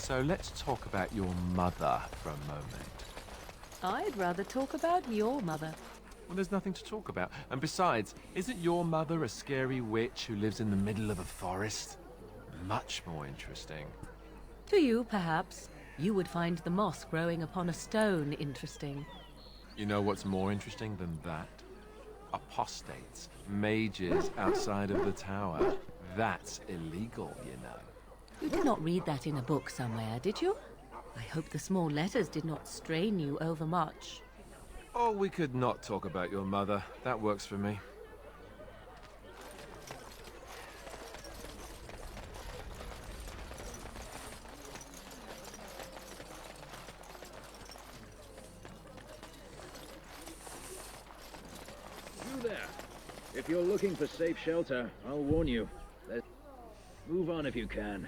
So let's talk about your mother for a moment. I'd rather talk about your mother. Well, there's nothing to talk about. And besides, isn't your mother a scary witch who lives in the middle of a forest? Much more interesting. To you, perhaps. You would find the moss growing upon a stone interesting. You know what's more interesting than that? Apostates, mages outside of the tower. That's illegal, you know. You did not read that in a book somewhere, did you? I hope the small letters did not strain you overmuch. Oh, we could not talk about your mother. That works for me. You there. If you're looking for safe shelter, I'll warn you. Move on if you can.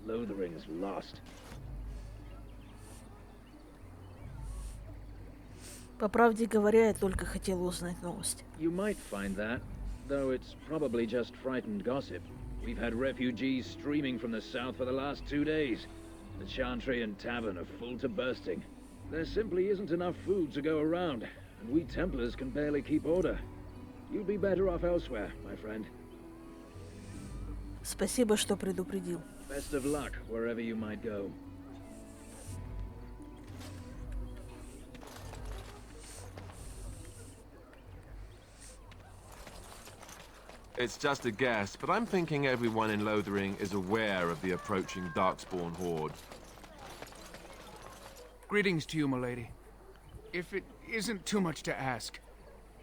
Lothering's lost. По правде говоря, я только хотела узнать новость. You might find that, though it's probably just frightened gossip. We've had refugees streaming from the south for the last 2 days. The chantry and tavern are full to bursting. There simply isn't enough food to go around, and we Templars can barely keep order. You'd be better off elsewhere, my friend. Спасибо, что предупредил. Best of luck wherever you might go. It's just a guess, but I'm thinking everyone in Lothering is aware of the approaching Darkspawn horde. Greetings to you, milady. If it isn't too much to ask,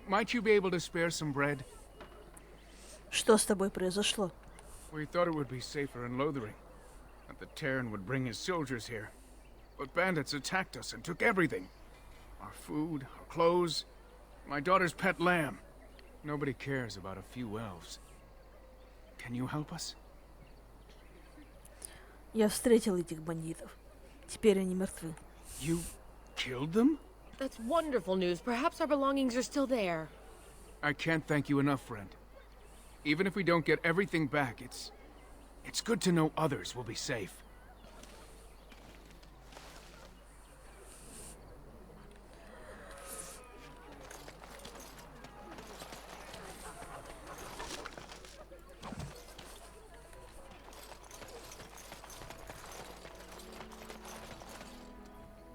might you be able to spare some bread? Что с тобой произошло? We thought it would be safer in Lothering, that the Terran would bring his soldiers here. But bandits attacked us and took everything. Our food, our clothes, my daughter's pet lamb. Nobody cares about a few elves. Can you help us? Я встретил этих бандитов. Теперь они мертвы. You killed them? That's wonderful news. Perhaps our belongings are still there. I can't thank you enough, friend. Even if we don't get everything back, it's good to know others will be safe.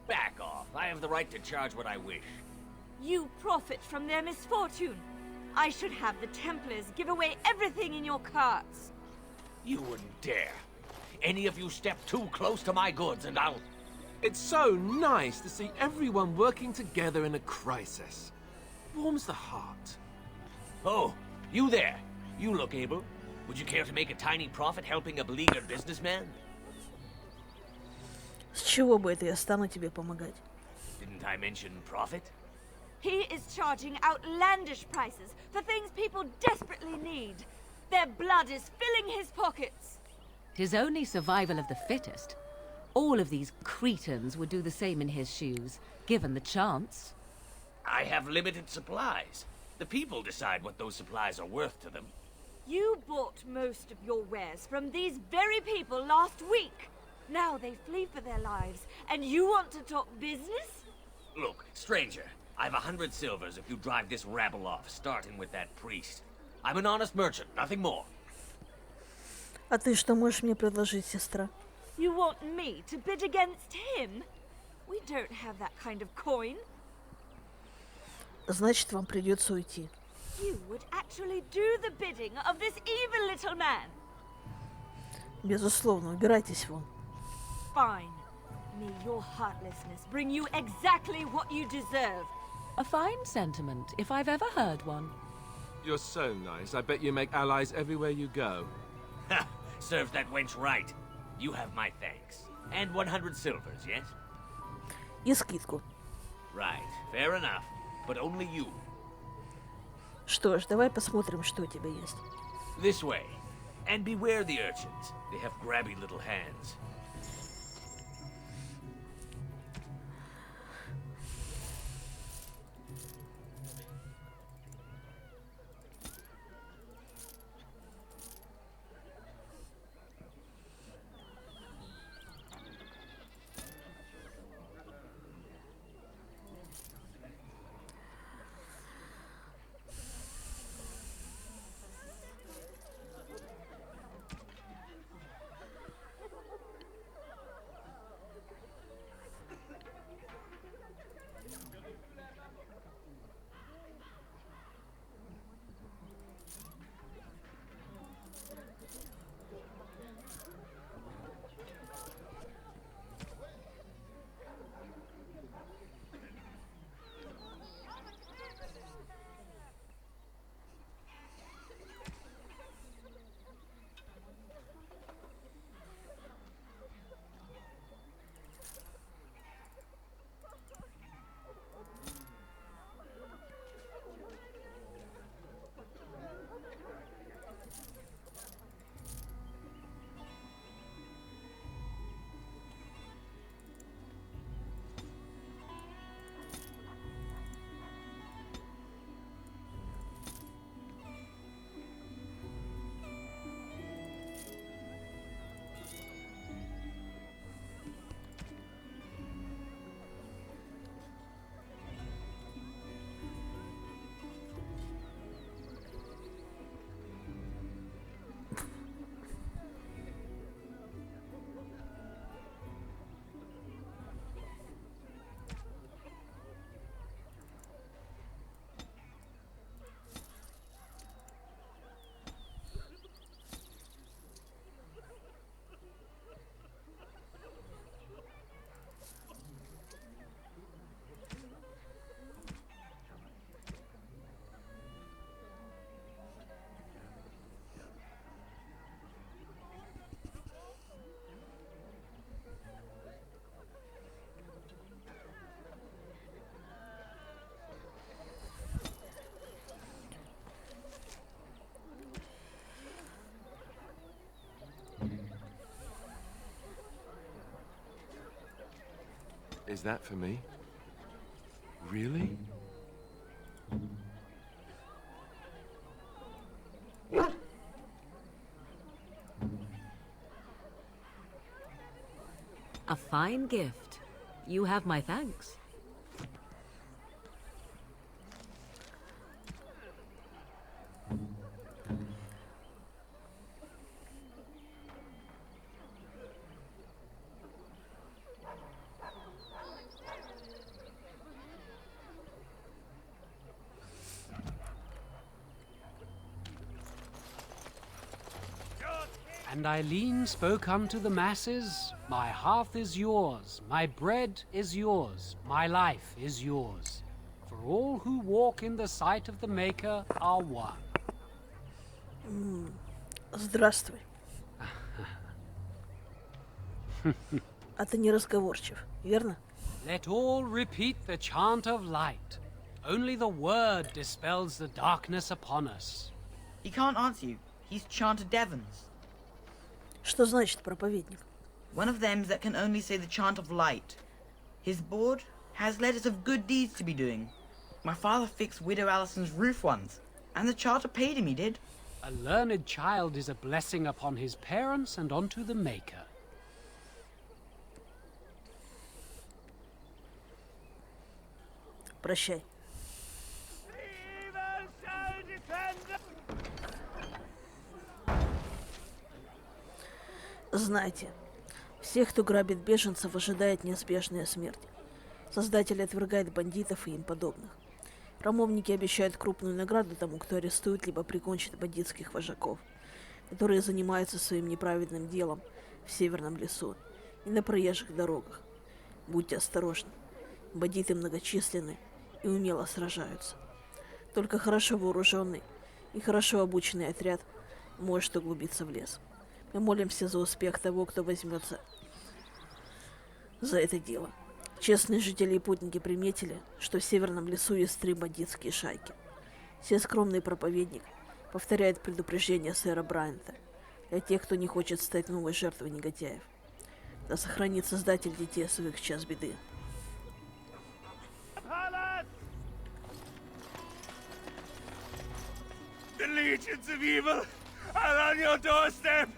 Back off. I have the right to charge what I wish. You profit from their misfortune. I should have the Templars give away everything in your carts. You wouldn't dare. Any of you step too close to my goods and I'll... It's so nice to see everyone working together in a crisis. Warms the heart. Oh, you there. You look able. Would you care to make a tiny profit helping a beleaguered businessman? С чего бы это я стану тебе помогать? Didn't I mention profit? He is charging outlandish prices for things people desperately need. Their blood is filling his pockets. 'Tis only survival of the fittest. All of these cretins would do the same in his shoes, given the chance. I have limited supplies. The people decide what those supplies are worth to them. You bought most of your wares from these very people last week. Now they flee for their lives, and you want to talk business? Look, stranger, I've 100 silvers if you drive this rabble off, starting with that priest. I'm an honest merchant, nothing more. А ты что можешь мне предложить, сестра? You want me to bid against him? We don't have that kind of coin. Значит, вам придется уйти. You would actually do the bidding of this evil little man. Безусловно, убирайтесь вон. Fine. May your heartlessness bring you exactly what you deserve. A fine sentiment, if I've ever heard one. You're so nice. I bet you make allies everywhere you go. Ha! Serves that wench right. You have my thanks. And 100 silvers, yes? И скидку. Right, fair enough. But only you. Что ж, давай посмотрим, что у тебя есть. This way. And beware the urchins. They have grabby little hands. Is that for me? Really? A fine gift. You have my thanks. And Eileen spoke unto the masses, my hearth is yours, my bread is yours, my life is yours. For all who walk in the sight of the Maker are one. Здравствуй. А ты не разговорчив, верно? Let all repeat the chant of light. Only the word dispels the darkness upon us. He can't answer you. He's chanted Devons. Что значит проповедник? One of them that can only say the chant of light. His board has letters of good deeds to be doing. My father fixed Widow Allison's roof once, and the charter paid him, he did. A learned child is a blessing upon his parents and unto the Maker. Прощай. Знайте, всех, кто грабит беженцев, ожидает неизбежная смерть. Создатель отвергает бандитов и им подобных. Храмовники обещают крупную награду тому, кто арестует либо прикончит бандитских вожаков, которые занимаются своим неправедным делом в северном лесу и на проезжих дорогах. Будьте осторожны. Бандиты многочисленны и умело сражаются. Только хорошо вооруженный и хорошо обученный отряд может углубиться в лес. Мы молимся за успех того, кто возьмется за это дело. Честные жители и путники приметили, что в северном лесу есть 3 бандитские шайки. Всескромный проповедник повторяет предупреждение сэра Брайанта для тех, кто не хочет стать новой жертвой негодяев. Да сохранит Создатель детей своих в час беды. The legions of evil are on your doorstep.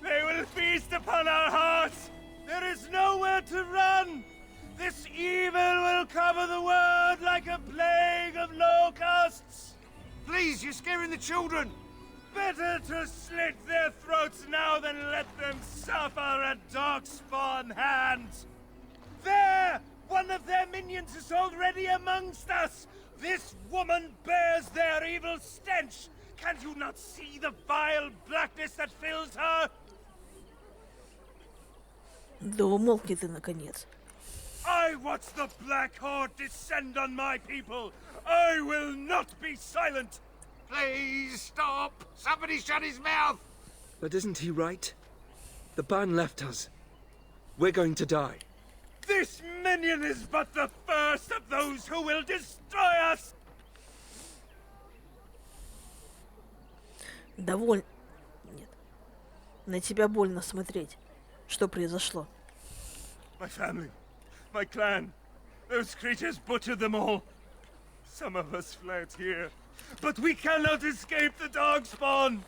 They will feast upon our hearts. There is nowhere to run. This evil will cover the world like a plague of locusts. Please, you're scaring the children. Better to slit their throats now than let them suffer at darkspawn hands. There! One of their minions is already amongst us. This woman bears their evil stench. Can you not see the vile blackness that fills her? Да умолкни ты, наконец. I watch the Black Horde descend on my people. I will not be silent. Please stop. Somebody shut his mouth. But isn't he right? The ban left us. We're going to die. This minion is but the first of those who will destroy us. Довольно... Нет. На тебя больно смотреть. Что произошло? My family, my clan, those creatures butchered them all. Some of us fled here, but we cannot escape the darkspawn.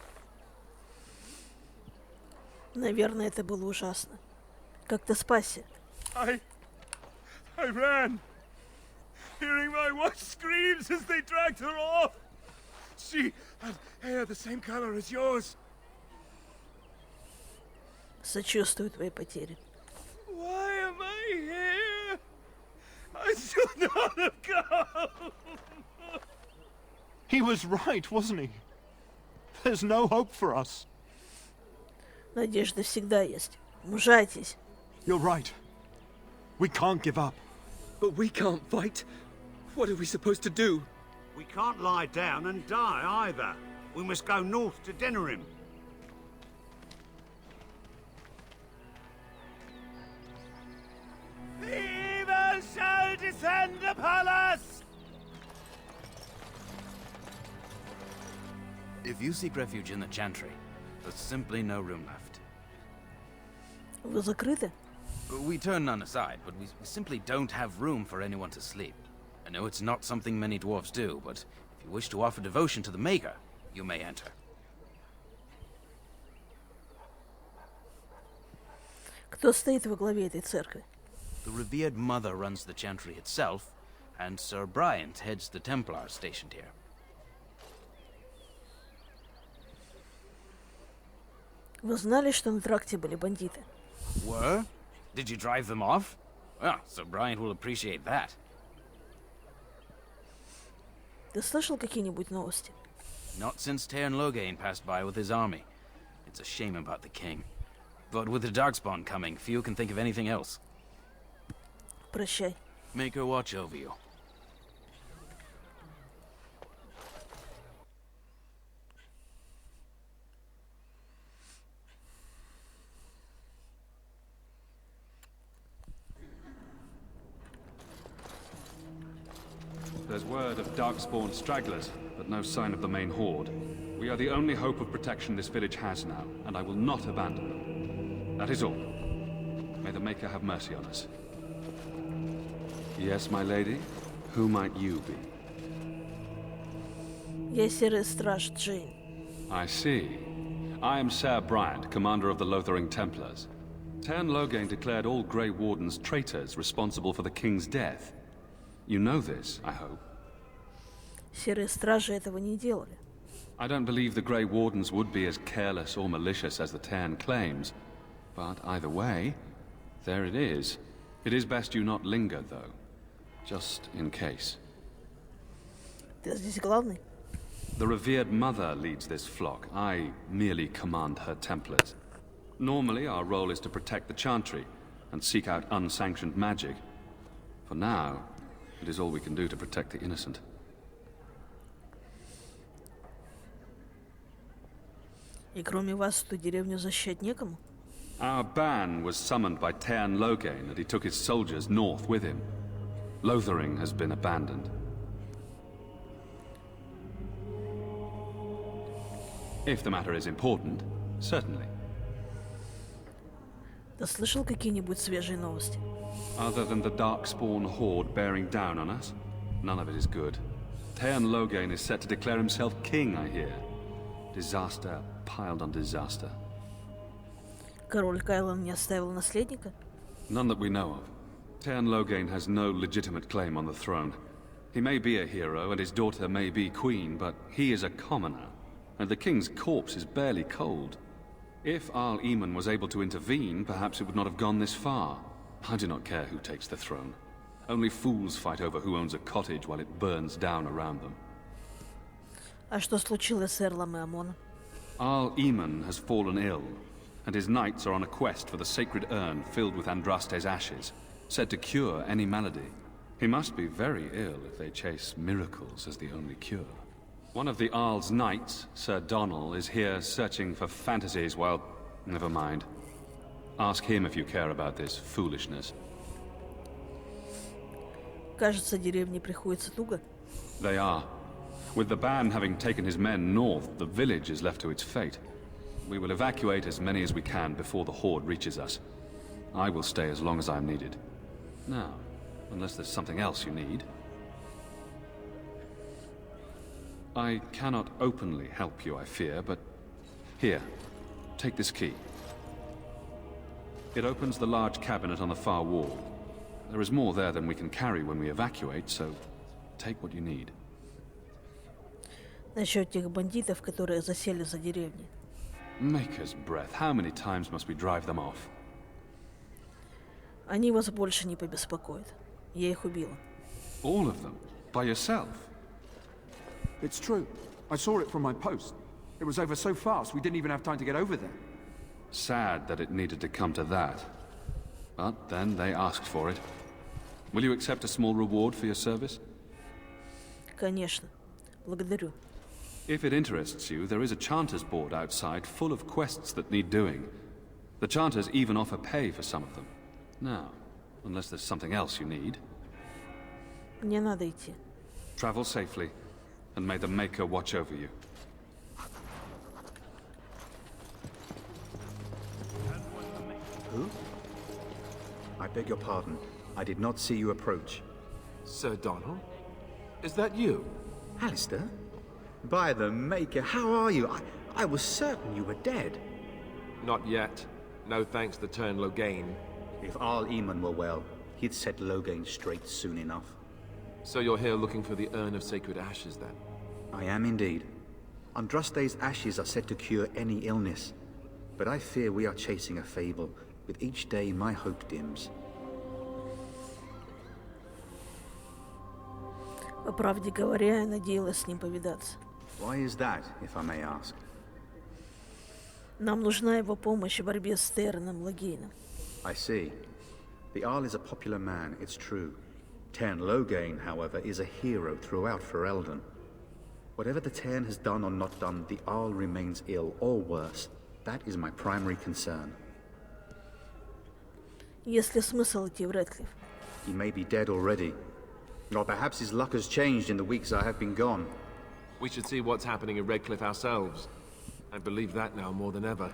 Наверное, это было ужасно. Как ты спасся? I ran, hearing my wife's screams as they dragged her off. She had hair the same color as yours. Сочувствую твоей потере. Why am I here? I should not have come. He was right, wasn't he? There's no hope for us. Надежда всегда есть. Мужайтесь. You're right. We can't give up. But we can't fight. What are we supposed to do? We can't lie down and die either. We must go north to Denerim. Evil shall descend upon us! If you seek refuge in the Chantry, there's simply no room left. Вы закрыты? We turn none aside, but we simply don't have room for anyone to sleep. I know it's not something many dwarves do, but if you wish to offer devotion to the Maker, you may enter. Кто стоит во главе этой церкви? The revered mother runs the chantry itself, and Sir Bryant heads the Templars stationed here. Вы знали, что на тракте были бандиты? Were? Did you drive them off? Well, Sir Bryant will appreciate that. Ты слышал какие-нибудь новости? Not since Tairn Loghain passed by with his army. It's a shame about the king. But with the Darkspawn coming, few can think of anything else. Прощай. Make her watch over you. There's word of Darkspawn stragglers, but no sign of the main horde. We are the only hope of protection this village has now, and I will not abandon them. That is all. May the Maker have mercy on us. Yes, my lady? Who might you be? Я серый страж Джейн. I see. I am Sir Bryant, commander of the Lothering Templars. Tairn Loghain declared all Grey Wardens traitors responsible for the king's death. You know this, I hope. Серые стражи этого не делали. I don't believe the Grey Wardens would be as careless or malicious as the Tairn claims. But either way, there it is. It is best you not linger, though. Just in case. Ты здесь главный? The revered mother leads this flock. I merely command her Templars. Normally, our role is to protect the Chantry and seek out unsanctioned magic. For now, it is all we can do to protect the innocent. И кроме вас эту деревню защищать некому? Our ban was summoned by Tairn Loghain, and he took his soldiers north with him. Lothering has been abandoned. If the matter is important, certainly. Ты слышал какие-нибудь свежие новости? Other than the Darkspawn horde bearing down on us, none of it is good. Tairn Loghain is set to declare himself king, I hear. Disaster piled on disaster. Король Кайлан не оставил наследника? None that we know of. Tairn Loghain has no legitimate claim on the throne. He may be a hero and his daughter may be queen, but he is a commoner, and the king's corpse is barely cold. If Arl Eamon was able to intervene, perhaps it would not have gone this far. I do not care who takes the throne. Only fools fight over who owns a cottage while it burns down around them. А что случилось с Эрлом и Амоном? Arl Eamon has fallen ill, and his knights are on a quest for the sacred urn filled with Andraste's ashes, said to cure any malady. He must be very ill if they chase miracles as the only cure. One of the Arl's knights, Sir Donnell, is here searching for fantasies while... Never mind. Ask him if you care about this foolishness. Кажется, деревне приходится туго. They are. With the ban having taken his men north, the village is left to its fate. We will evacuate as many as we can before the horde reaches us. I will stay as long as I am needed. Now, unless there's something else you need. I cannot openly help you, I fear, but... Here, take this key. It opens the large cabinet on the far wall. There is more there than we can carry when we evacuate, so take what you need. Насчет тех бандитов, которые засели за деревней. Maker's breath, how many times must we drive them off? Они вас больше не побеспокоят. Я их убила. All of them? By yourself? It's true. I saw it from my post. It was over so fast, we didn't even have time to get over there. Sad that it needed to come to that. But then they asked for it. Will you accept a small reward for your service? Конечно. Благодарю. If it interests you, there is a Chanter's board outside full of quests that need doing. The Chanters even offer pay for some of them. Now, unless there's something else you need. Мне надо идти. Travel safely, and may the Maker watch over you. Who? beg your pardon. I did not see you approach. Sir Donald? Is that you? Alistair? By the Maker, how are you? I was certain you were dead. Not yet. No thanks to Turn Logain. If Arl Eamon were well, he'd set Logain straight soon enough. So you're here looking for the Urn of Sacred Ashes, then? I am indeed. Andraste's ashes are said to cure any illness. But I fear we are chasing a fable. With each day, my hope dims. По правде говоря, я надеялась с ним повидаться. Why is that, if I may ask? Нам нужна его помощь в борьбе с Терном Логейном. I see. The Arl is a popular man, it's true. Tern Logain, however, is a hero throughout Ferelden. Whatever the Tern has done or not done, the Arl remains ill, or worse. That is my primary concern. Есть ли смысл идти в Редклифф? He may be dead already. Or perhaps his luck has changed in the weeks I have been gone. We should see what's happening in Redcliffe ourselves. I believe that now more than ever.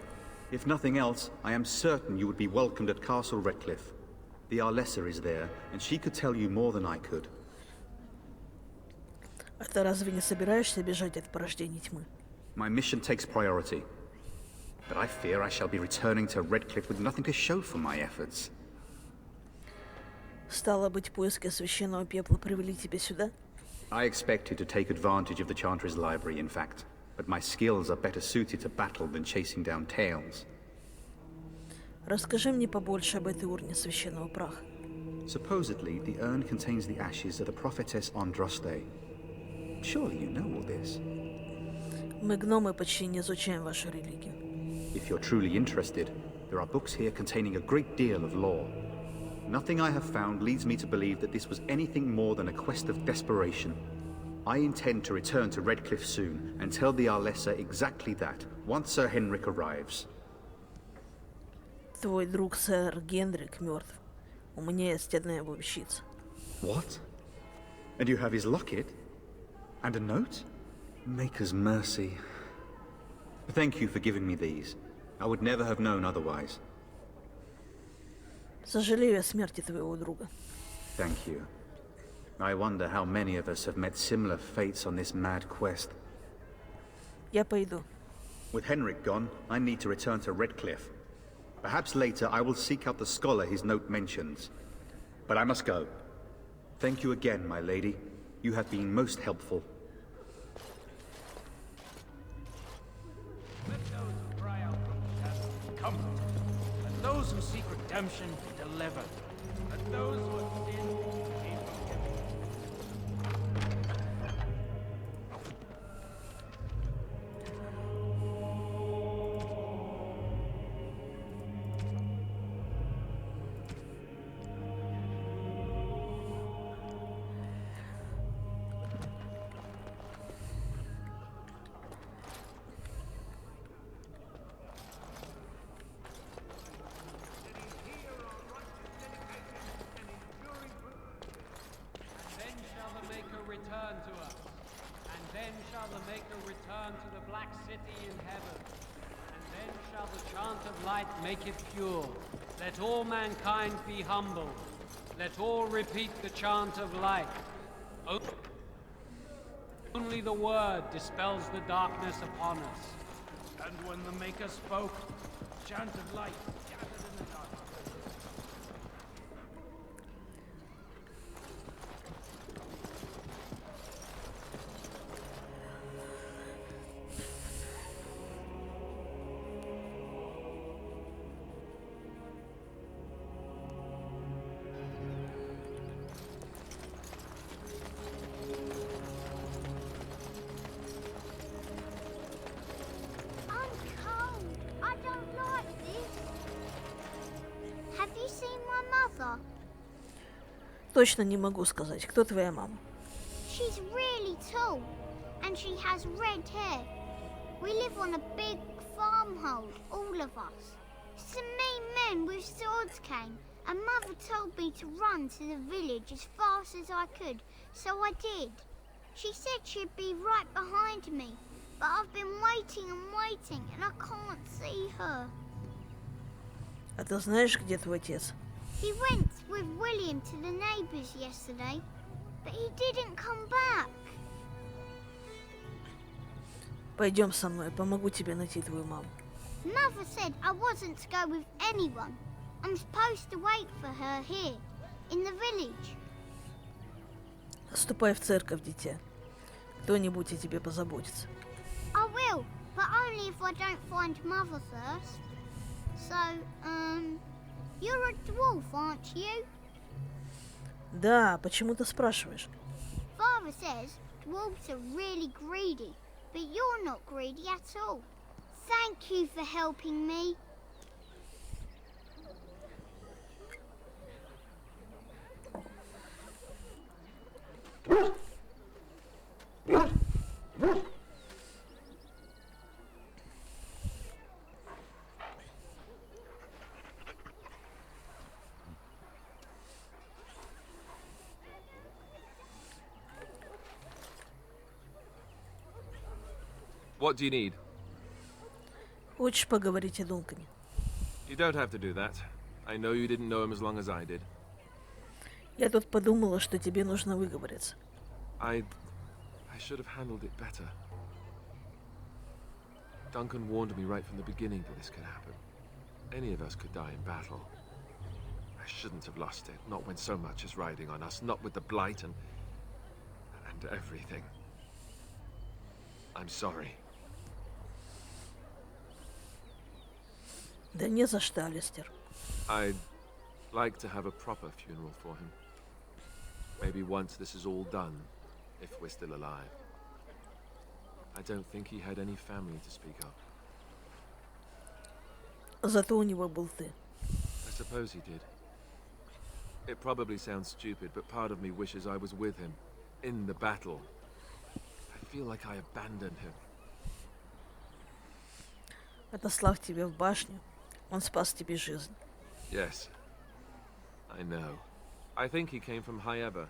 If nothing else, I am certain you would be welcomed at Castle Redcliffe. The Arlessa is there, and she could tell you more than I could. А ты разве не собираешься бежать от порождений тьмы? My mission takes priority. But I fear I shall be returning to Redcliffe with nothing to show for my efforts. Стало быть, поиски священного пепла привели тебя сюда? I expected to take advantage of the Chantry's library, in fact. But my skills are better suited to battle than chasing down tales. Расскажи мне побольше об этой урне священного праха. Supposedly, the urn contains the ashes of the prophetess Andraste. Surely you know all this. Мы, гномы, почти не изучаем вашу религию. If you're truly interested, there are books here containing a great deal of lore. Nothing I have found leads me to believe that this was anything more than a quest of desperation. I intend to return to Redcliffe soon and tell the Arlessa exactly that, once Sir Henrik arrives. Твой друг сэр Генрик мертв. У меня есть одна его вещица. What? And you have his locket? And a note? Maker's mercy. Thank you for giving me these. I would never have known otherwise. Сожалею о смерти твоего друга. Thank you. I wonder how many of us have met similar fates on this mad quest. Я пойду. With Henrik gone, I need to return to Redcliffe. Perhaps later I will seek out the scholar his note mentions. But I must go. Thank you again, my lady. You have been most helpful. Let those who cry out for justice come. Let those who seek redemption be delivered. Let those who have sinned be forgiven. Return to us, and then shall the Maker return to the Black City in heaven, and then shall the chant of light make it pure. Let all mankind be humble. Let all repeat the chant of light. Only the word dispels the darkness upon us. And when the Maker spoke, the chant of light scattered in the darkness. Точно не могу сказать, кто твоя мама. She's really tall, and she has red hair. We live on a big farmhold, all of us. Some mean men with swords came, and Mother told me to run to the village as fast as I could, so I did. She said she'd be right behind me, but I've been waiting and waiting, and I can't see her. А ты знаешь, где твой отец? He went with William to the neighbours yesterday, but he didn't come back. Пойдем со мной, помогу тебе найти твою маму. Mother said I wasn't to go with anyone. I'm supposed to wait for her here, in the village. Ступай в церковь, дитя. Кто-нибудь о тебе позаботится. I will, but only if I don't find Mother first. So, you're a dwarf, aren't you? Да, почему ты спрашиваешь? Father says dwarves are really greedy, but you're not greedy at all. Thank you for helping me. What do you need? Хочешь поговорить о Дункане? You don't have to do that. I know you didn't know him as long as I did. Я тут подумала, что тебе нужно выговориться. I should have handled it better. Duncan warned me right from the beginning that this could happen. Any of us could die in battle. I shouldn't have lost it, not when so much is riding on us, not with the blight and everything. I'm sorry. Да не за что, Алистер. I'd like to have a proper funeral for him. Maybe once this is all done, if we're still alive. I don't think he had any family to speak of. Зато у него был ты. I suppose he did. It probably sounds stupid, but part of me wishes I was with him, in the battle. I feel like I abandoned him. Отослав тебя в башню, он спас тебе жизнь. Yes, I know. I think he came from High Ever,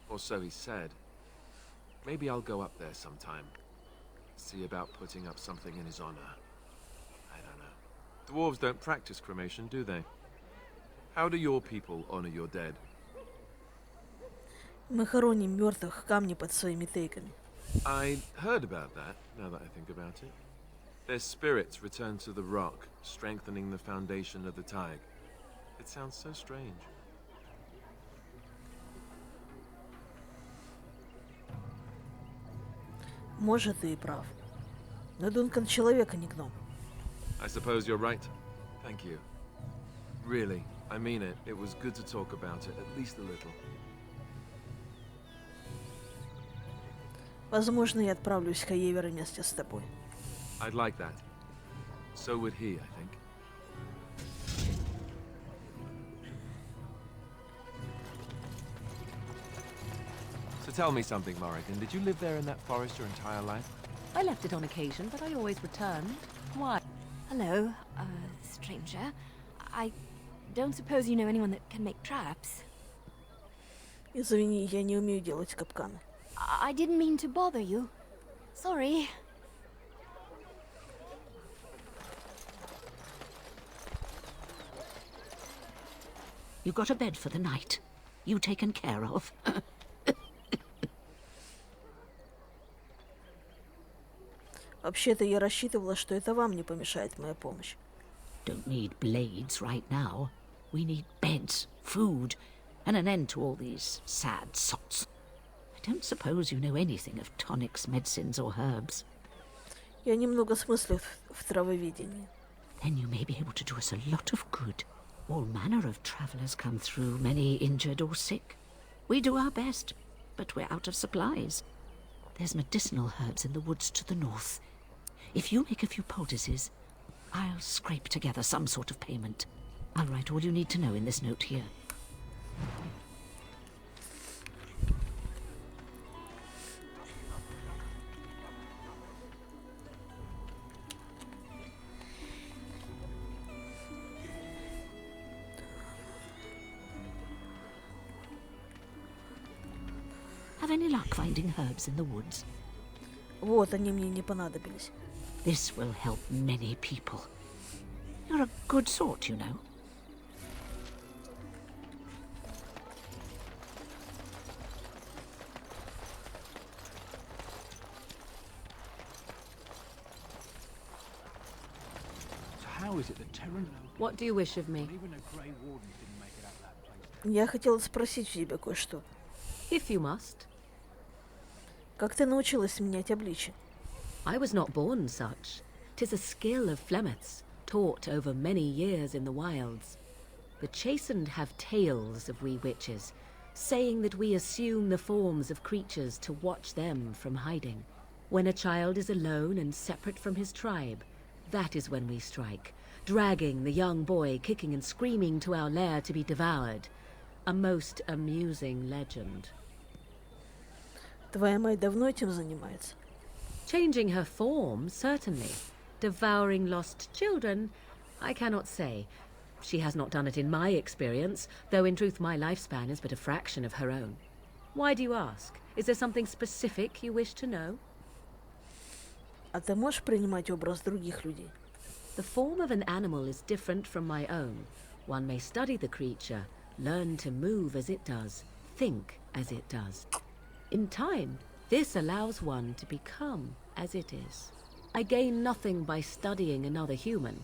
or so he said. Maybe I'll go up there sometime. See about putting up something in his honor. I don't know. Dwarves don't practice cremation, do they? How do your people honor your dead? Мы хороним мертвых в камне под своими тейками. I heard about that, now that I think about it. Their spirits return to the rock, strengthening the foundation of the Tig. It sounds so strange. Может, ты и прав. Но Дункан человек, а не гном. I suppose you're right. Thank you. Really, I mean it. It was good to talk about it, at least a little. Возможно, я отправлюсь к Хаевер вместе с тобой. I'd like that. So would he, I think. So tell me something, Morrigan. Did you live there in that forest your entire life? I left it on occasion, but I always returned. Why? Hello, stranger. I don't suppose you know anyone that can make traps? Извини, я не умею делать капканы. I didn't mean to bother you. Sorry. You got a bed for the night. You taken care of. Вообще-то я рассчитывала, что это вам не помешает моя помощь. Don't need blades right now. We need beds, food, and an end to all these sad sots. I don't suppose you know anything of tonics, medicines, or herbs. Я немного смыслю в травоведении. Then you may be able to do us a lot of good. All manner of travellers come through, many injured or sick. We do our best, but we're out of supplies. There's medicinal herbs in the woods to the north. If you make a few poultices, I'll scrape together some sort of payment. I'll write all you need to know in this note here. Have any luck finding herbs in the woods? Вот, они мне не понадобились. This will help many people. You're a good sort, you know. How is it the Terran? What do you wish of me? Even the Grey Wardens didn't make it out that place. Я хотела спросить у тебя кое-что. If you must. Как ты научилась менять обличие? I was not born such. 'Tis a skill of Flemeth's, taught over many years in the wilds. The chastened have tales of we witches, saying that we assume the forms of creatures to watch them from hiding. When a child is alone and separate from his tribe, that is when we strike, dragging the young boy kicking and screaming to our lair to be devoured. A most amusing legend. Твоя мать давно этим занимается? Changing her form, certainly. Devouring lost children, I cannot say. She has not done it in my experience, though in truth my lifespan is but a fraction of her own. Why do you ask? Is there something specific you wish to know? А ты можешь принимать образ других людей? The form of an animal is different from my own. One may study the creature, learn to move as it does, think as it does. In time, this allows one to become as it is. I gain nothing by studying another human.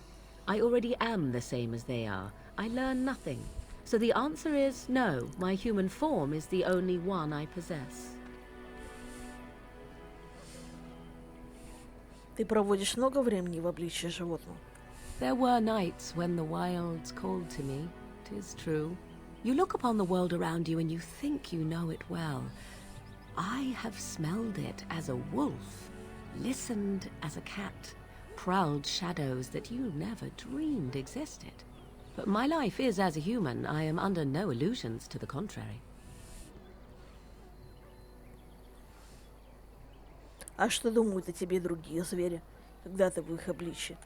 I already am the same as they are. I learn nothing. So the answer is no, my human form is the only one I possess. Ты проводишь много времени в обличье животного? There were nights when the wilds called to me, 'tis true. You look upon the world around you and you think you know it well. I have smelled it as a wolf, listened as a cat, prowled shadows that you never dreamed existed. But my life is as a human. I am under no illusions to the contrary. А что думают о тебе другие звери, когда ты в их обличье?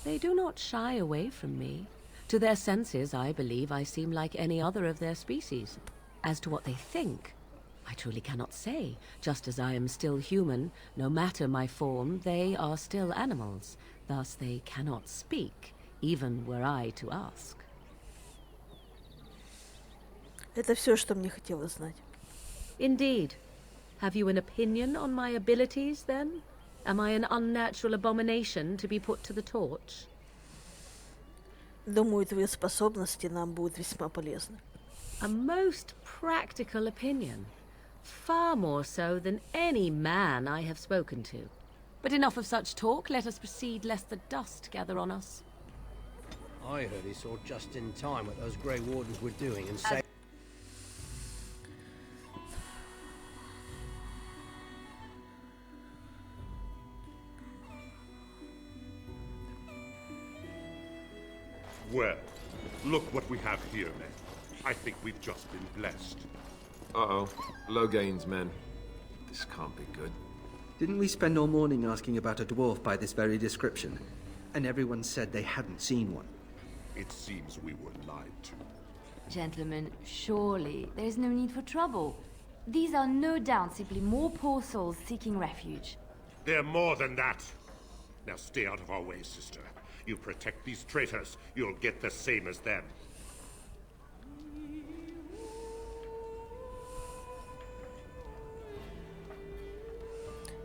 They do not shy away from me. To their senses, I believe I seem like any other of their species. As to what they think, I truly cannot say. Just as I am still human, no matter my form, they are still animals. Thus they cannot speak, even were I to ask. Это все, что мне хотелось знать. Indeed. Have you an opinion on my abilities, then? Am I an unnatural abomination to be put to the torch? Думаю, твои способности нам будут весьма полезны. A most practical opinion. Far more so than any man I have spoken to. But enough of such talk. Let us proceed, lest the dust gather on us. I heard he saw just in time what those Grey Wardens were doing and said... Well, look what we have here, men. I think we've just been blessed. Uh-oh. Loghain's men. This can't be good. Didn't we spend all morning asking about a dwarf by this very description? And everyone said they hadn't seen one. It seems we were lied to. Gentlemen, surely there's no need for trouble. These are no doubt simply more poor souls seeking refuge. They're more than that. Now stay out of our way, sister. You protect these traitors, you'll get the same as them.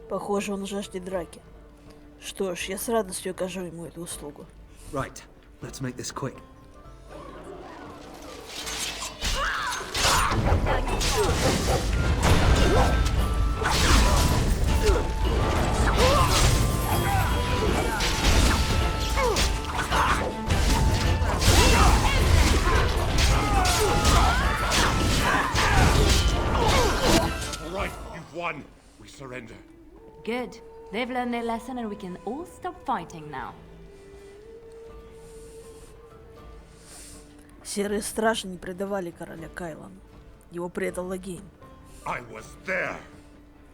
Похоже, он жаждет драки. Что ж, я с радостью окажу ему эту услугу. Right, let's make this quick. All right, you've won. We surrender. Good. They've learned their lesson and we can all stop fighting now. Серые стражи не предавали короля Кайлана. Его предал Логейн. I was there.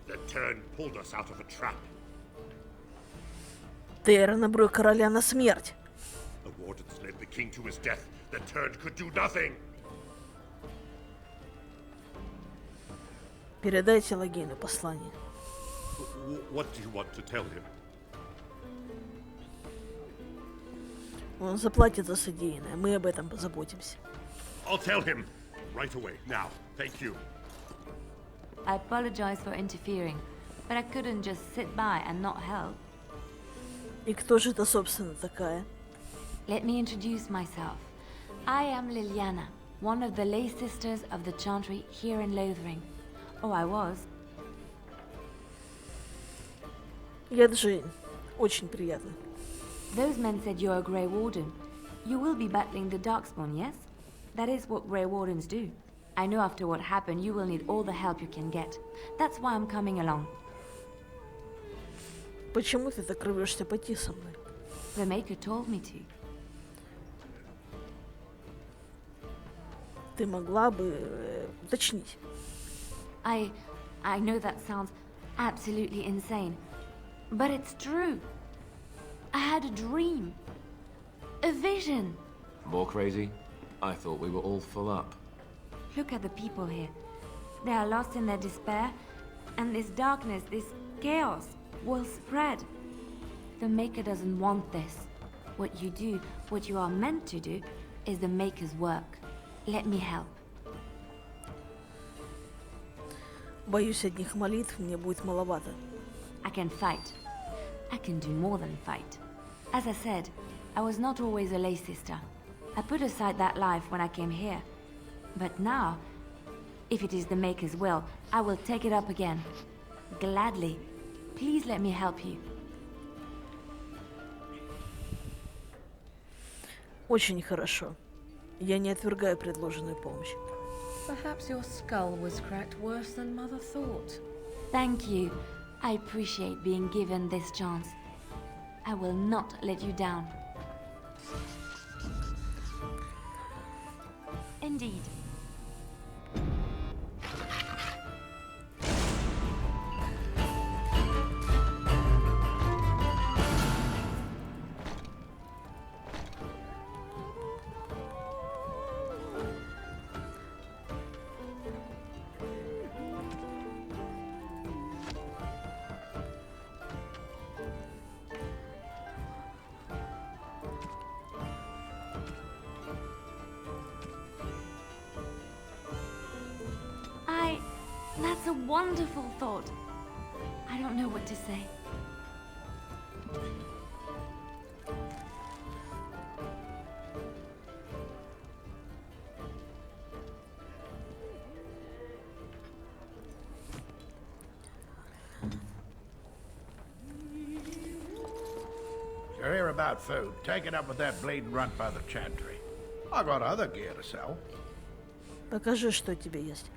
The turn pulled us out of a trap. Террен обрек короля на смерть. The wardens led the king to his death. The turn could do nothing. Передайте Логейну послание. What do you want to tell him? Он заплатит за содеянное, мы об этом позаботимся. I'll tell him right away. Now, thank you. I apologize for interfering, but I couldn't just sit by and not help. И кто же это, собственно, такая? Let me introduce myself. I am Liliana, one of the lay sisters of the chantry here in Lothering. Oh, I was. Я Джейн. Очень приятно. Those men said you're a Grey Warden. You will be battling the Darkspawn, yes? That is what Grey Wardens do. I know after what happened, you will need all the help you can get. That's why I'm coming along. Почему ты так рвешься пойти со мной? The Maker told me to. Ты могла бы уточнить. I know that sounds absolutely insane, but it's true. I had a dream. A vision. More crazy? I thought we were all full up. Look at the people here. They are lost in their despair, and this darkness, this chaos, will spread. The Maker doesn't want this. What you do, what you are meant to do, is the Maker's work. Let me help. Боюсь, одних молитв мне будет маловато. I can fight. I can do more than fight. As I said, I was not always a lay sister. I put aside that life when I came here. But now, if it is the Maker's will, I will take it up again. Gladly. Please let me help you. Очень хорошо. Я не отвергаю предложенную помощь. Perhaps your skull was cracked worse than Mother thought. Thank you. I appreciate being given this chance. I will not let you down. Indeed. That's a wonderful thought. I don't know what to say. You're here about food. Take it up with that bleeding runt by the chantry. I got other gear to sell. Покажи, что у тебя есть.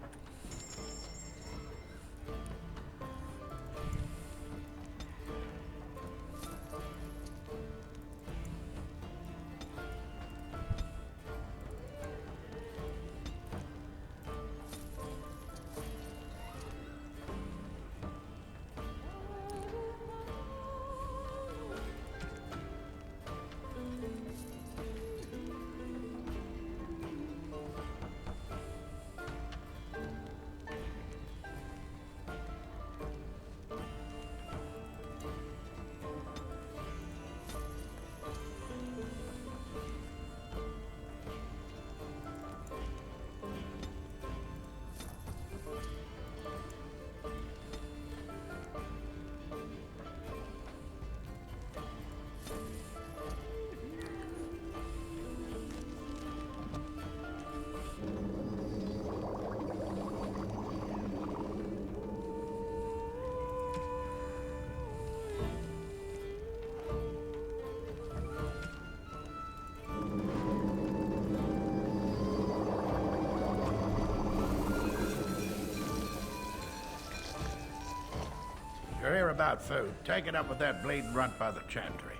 You're here about food. Take it up with that bleeding runt by the chantry.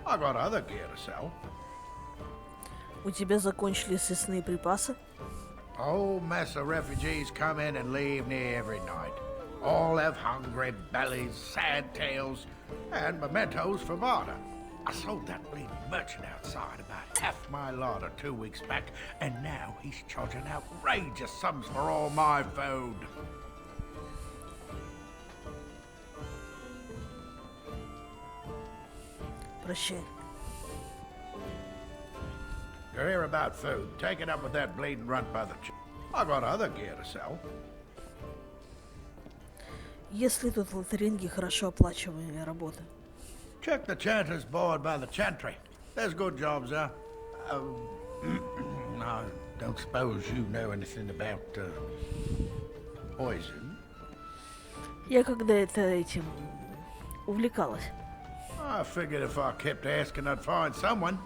I got other gear to sell. У тебя закончились съестные припасы? A whole mess of refugees come in and leave near every night. All have hungry bellies, sad tales, and mementos for barter. I sold that bleeding merchant outside about half my larder 2 weeks back, and now he's charging outrageous sums for all my food. Прощай. You're here about food. Take it up with that bleeding runt by the I got other gear to sell. Есть ли тут в Лотаринге хорошо оплачиваемая работа? Check the chanter's board by the chantry. There's good jobs, huh? I don't suppose you know anything about poison? Я когда-то этим увлекалась. I figured if I kept asking, I'd find someone.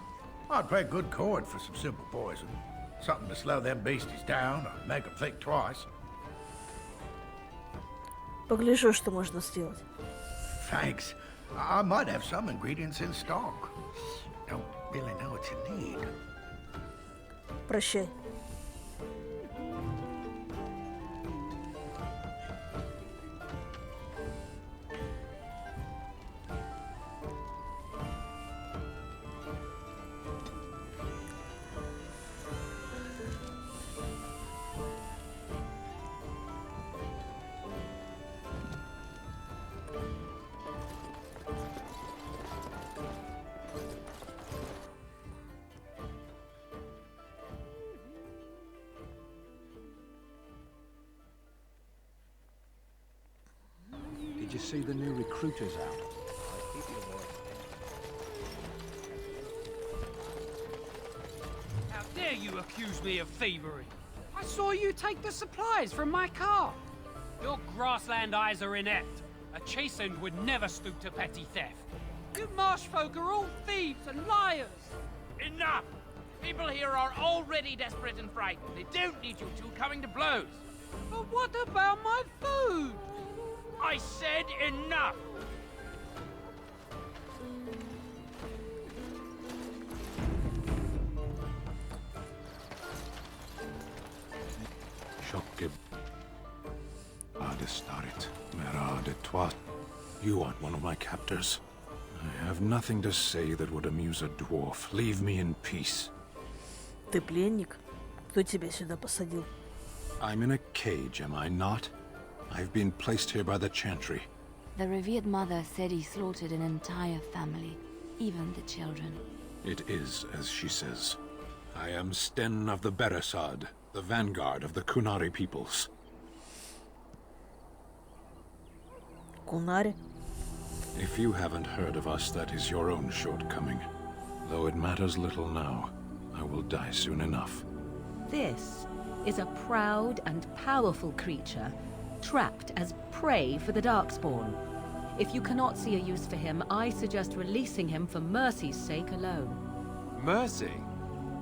I'd pay good coin for some simple poison. Something to slow them beasties down or make them think twice. Погляжу, что можно сделать. Thanks. I might have some ingredients in stock. Don't really know what you need. Прощай. Did you see the new recruiters out? How dare you accuse me of thievery? I saw you take the supplies from my car. Your grassland eyes are inept. A chastened would never stoop to petty theft. You marsh folk are all thieves and liars. Enough! People here are already desperate and frightened. They don't need you two coming to blows. But what about my food? I said enough! You aren't one of my captors. I have nothing to say that would amuse a dwarf. Leave me in peace. Ты пленник? Кто тебя сюда посадил? I'm in a cage, am I not? I've been placed here by the Chantry. The revered mother said he slaughtered an entire family, even the children. It is as she says. I am Sten of the Beresad, the vanguard of the Kunari peoples. Kunari? If you haven't heard of us, that is your own shortcoming. Though it matters little now, I will die soon enough. This is a proud and powerful creature, trapped as prey for the Darkspawn. If you cannot see a use for him, I suggest releasing him for mercy's sake alone. Mercy?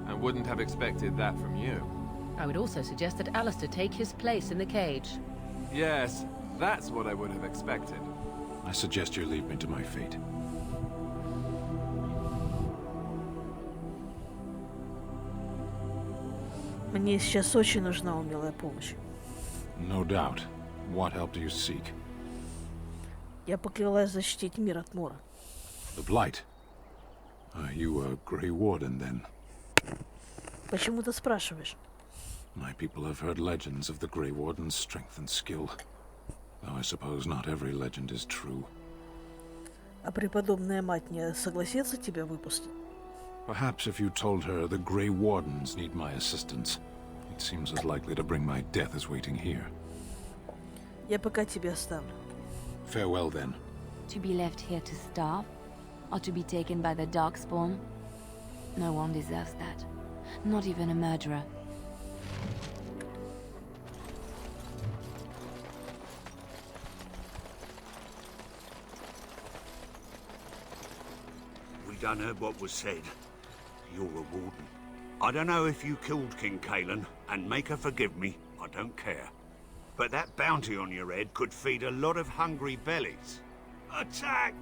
I wouldn't have expected that from you. I would also suggest that Alistair take his place in the cage. Yes, that's what I would have expected. I suggest you leave me to my fate. Мне сейчас очень нужна умелая помощь. No doubt. What help do you seek? Я поклялась защитить мир от мора. The Blight. Are you a Grey Warden, then? Почему ты спрашиваешь? My people have heard legends of the Grey Warden's strength and skill. Though I suppose not every legend is true. А преподобная мать не согласится тебя выпустить? Perhaps if you told her the Grey Wardens need my assistance, it seems as likely to bring my death as waiting here. Я пока тебя оставлю. Farewell, then. To be left here to starve? Or to be taken by the Darkspawn? No one deserves that. Not even a murderer. We done heard what was said. You're a warden. I don't know if you killed King Kalen, and make her forgive me, I don't care. But that bounty on your head could feed a lot of hungry bellies. Attack!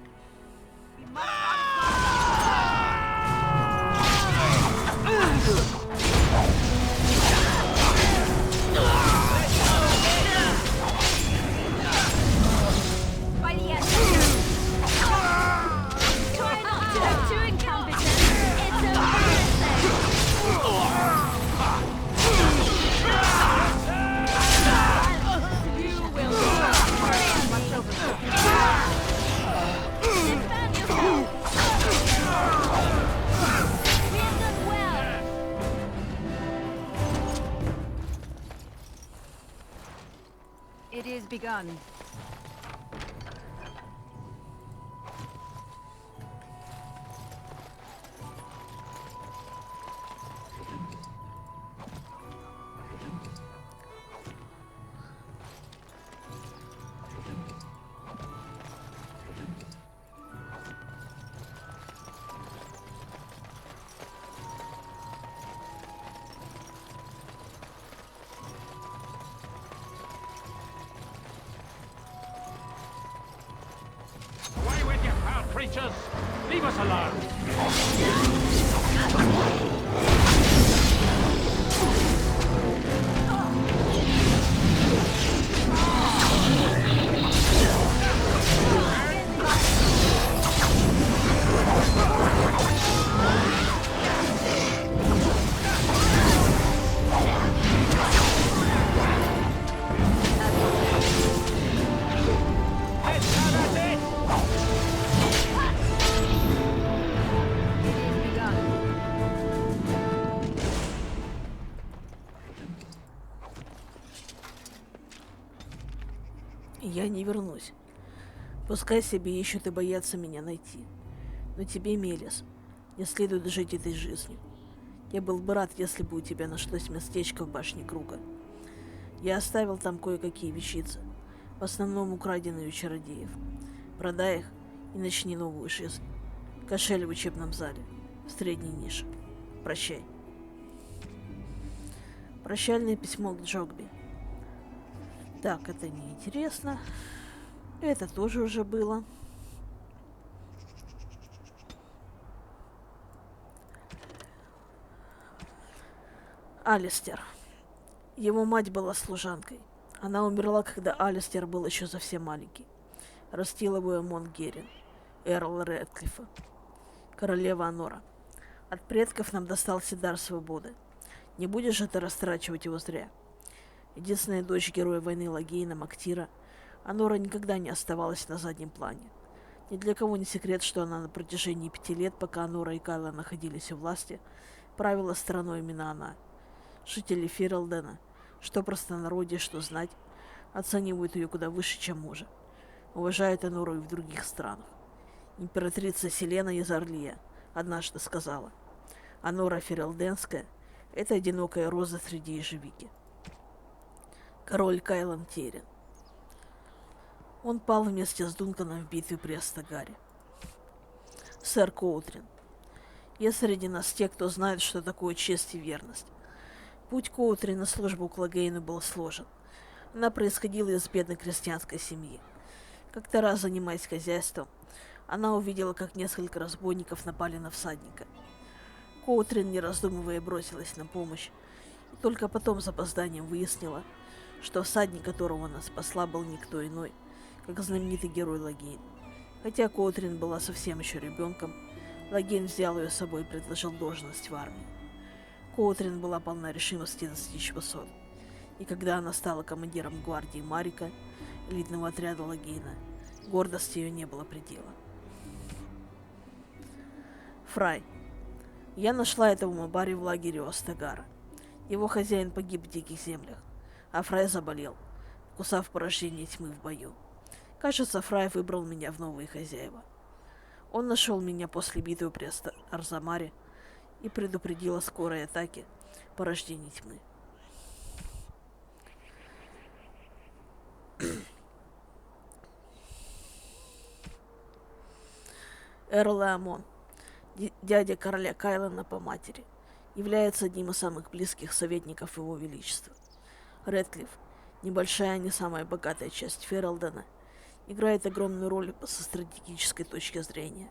By the end. Try not to have too incompetent. It's You will much over. Defend yourself. We have done well. It is begun. creatures! Leave us alone! Я не вернусь. Пускай себе ищут и боятся меня найти. Но тебе, Мелис, не следует жить этой жизнью. Я был бы рад, если бы у тебя нашлось местечко в башне Круга. Я оставил там кое-какие вещицы, в основном украденные у чародеев. Продай их и начни новую жизнь. Кошель в учебном зале, в средней нише. Прощай. Прощальное письмо к Джогби. Так, это неинтересно. Это тоже уже было. Алистер. Его мать была служанкой. Она умерла, когда Алистер был еще совсем маленький. Растила его Эмон Герин, Эрл Рэдклиффа, королева Анора. От предков нам достался дар свободы. Не будешь же ты растрачивать его зря. Единственная дочь героя войны Лагейна Мактира, Анора никогда не оставалась на заднем плане. Ни для кого не секрет, что она на протяжении 5 лет, пока Анора и Кайла находились у власти, правила страной именно она. Жители Фиралдена, что простонародье, что знать, оценивают ее куда выше, чем мужа. Уважают Анору и в других странах. Императрица Селена из Орлия однажды сказала: Анора Фиралденская — это одинокая роза среди ежевики. Король Кайлан терян. Он пал вместе с Дунканом в битве при Астагаре. Сэр Коутрин. Есть среди нас те, кто знает, что такое честь и верность. Путь Коутрина на службу к Лагейну был сложен. Она происходила из бедной крестьянской семьи. Как-то раз, занимаясь хозяйством, она увидела, как несколько разбойников напали на всадника. Коутрин, не раздумывая, бросилась на помощь, и только потом с опозданием выяснила, что всадник, которого она спасла, был никто иной, как знаменитый герой Лагейн. Хотя Коутрин была совсем еще ребенком, Лагейн взял ее с собой и предложил должность в армии. Коутрин была полна решимости достичь высот, и когда она стала командиром гвардии Марика, элитного отряда Лагейна, гордости ее не было предела. Фрай. Я нашла этого Мабари в лагере у Астагара. Его хозяин погиб в диких землях, а Фрай заболел, вкусав порождение тьмы в бою. Кажется, Фрай выбрал меня в новые хозяева. Он нашел меня после битвы при Арзамаре и предупредил о скорой атаке порождений тьмы. Эрл Амон, дядя короля Кайлана по матери, является одним из самых близких советников его величества. Рэдклифф, небольшая, не самая богатая часть Фералдена, играет огромную роль со стратегической точки зрения.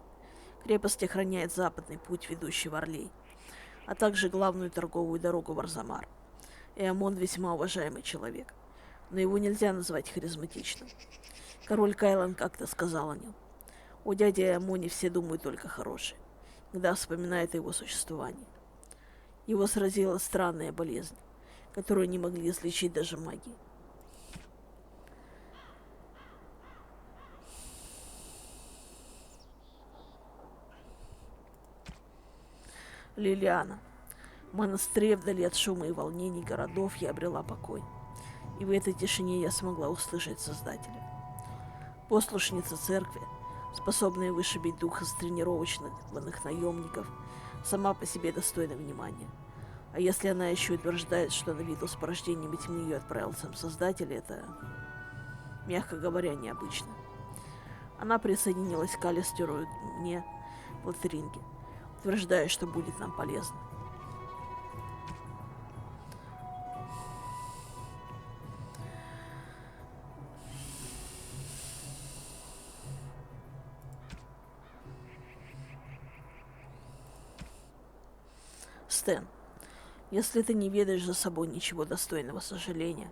Крепость охраняет западный путь, ведущий в Орлей, а также главную торговую дорогу в Арзамар. Эамон весьма уважаемый человек, но его нельзя назвать харизматичным. Король Кайлан как-то сказал о нем: о дяде Эамоне все думают только хорошее, когда вспоминают о его существовании. Его сразила странная болезнь, которую не могли излечить даже маги. Лилиана. В монастыре, вдали от шума и волнений городов, я обрела покой. И в этой тишине я смогла услышать Создателя. Послушница церкви, способная вышибить дух из тренировочных наемников, сама по себе достойна внимания. А если она еще утверждает, что на виду с порождением тьмы ее отправил сам Создатель, это, мягко говоря, необычно. Она присоединилась к Алистеру и мне в Латеринге, утверждая, что будет нам полезно. Стэн, если ты не ведаешь за собой ничего достойного сожаления,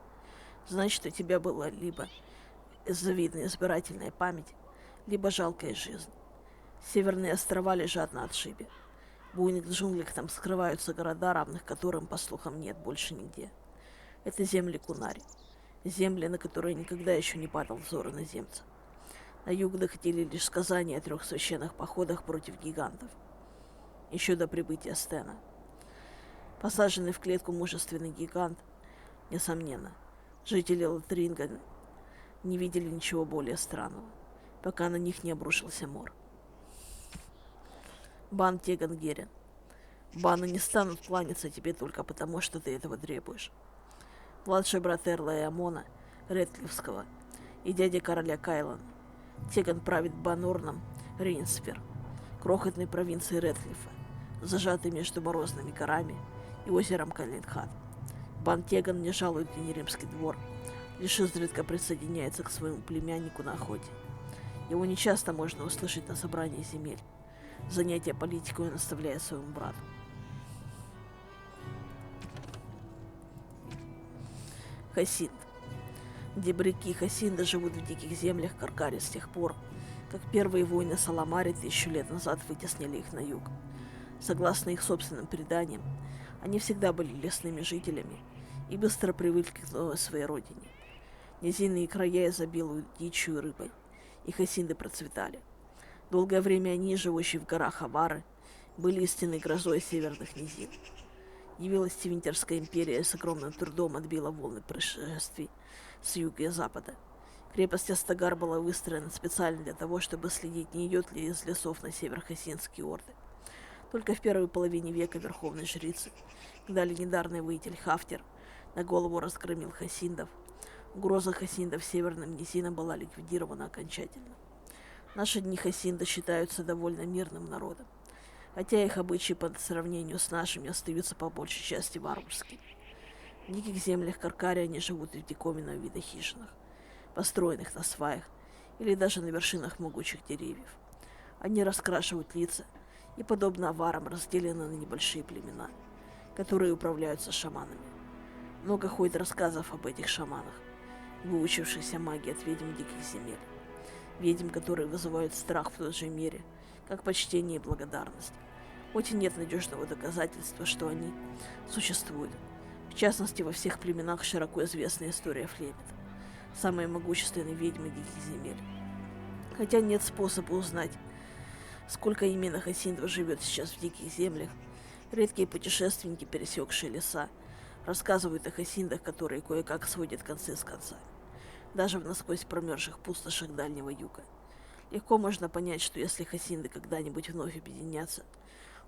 значит, у тебя была либо завидная избирательная память, либо жалкая жизнь. Северные острова лежат на отшибе. В буйных джунглях там скрываются города, равных которым, по слухам, нет больше нигде. Это земли Кунари. Земли, на которые никогда еще не падал взор иноземца. На юг доходили лишь сказания о 3 священных походах против гигантов. Еще до прибытия Стэна. Посаженный в клетку мужественный гигант, несомненно, жители Лотринга не видели ничего более странного, пока на них не обрушился мор. Бан Тегангерин. Баны не станут кланяться тебе только потому, что ты этого требуешь. Младший брат Эрла и Амона, Редклифского, и дядя короля Кайлана. Теган правит Банорном Рейнсфер, крохотной провинцией Редклифа, зажатой между морозными горами и озером Калинхат. Бан Теган не жалует ни римский двор, лишь изредка присоединяется к своему племяннику на охоте. Его нечасто можно услышать на собрании земель. Занятия политикой он оставляет своему брату. Хасинд. Дебряки и Хасинда живут в диких землях Каркари с тех пор, как первые войны Саламари 1000 лет назад вытеснили их на юг. Согласно их собственным преданиям, они всегда были лесными жителями и быстро привыкли к новой своей родине. Низинные края изобилуют дичью и рыбой, и хасинды процветали. Долгое время они, живущие в горах Авары, были истинной грозой северных низин. Явилась Тивинтерская империя и с огромным трудом отбила волны происшествий с юга и запада. Крепость Астагар была выстроена специально для того, чтобы следить, не идет ли из лесов на север хасинские орды. Только в первой половине века верховной жрицы, когда легендарный воитель Хафтер на голову разгромил хасиндов, угроза хасиндов северным низинам была ликвидирована окончательно. В наши дни хасинды считаются довольно мирным народом, хотя их обычаи по сравнению с нашими остаются по большей части варварскими. В диких землях Каркари они живут в диковинного вида хижинах, построенных на сваях или даже на вершинах могучих деревьев. Они раскрашивают лица и, подобно аварам, разделены на небольшие племена, которые управляются шаманами. Много ходит рассказов об этих шаманах, выучившихся магии от ведьм диких земель. Ведьм, которые вызывают страх в той же мере, как почтение и благодарность. Хоть и нет надежного доказательства, что они существуют. В частности, во всех племенах широко известна история Флемет, самой могущественной ведьмы диких земель. Хотя нет способа узнать, сколько именно хасиндов живет сейчас в диких землях, редкие путешественники, пересекшие леса, рассказывают о хасиндах, которые кое-как сводят концы с концами. Даже в насквозь промерзших пустошах Дальнего Юга. Легко можно понять, что если хасинды когда-нибудь вновь объединятся,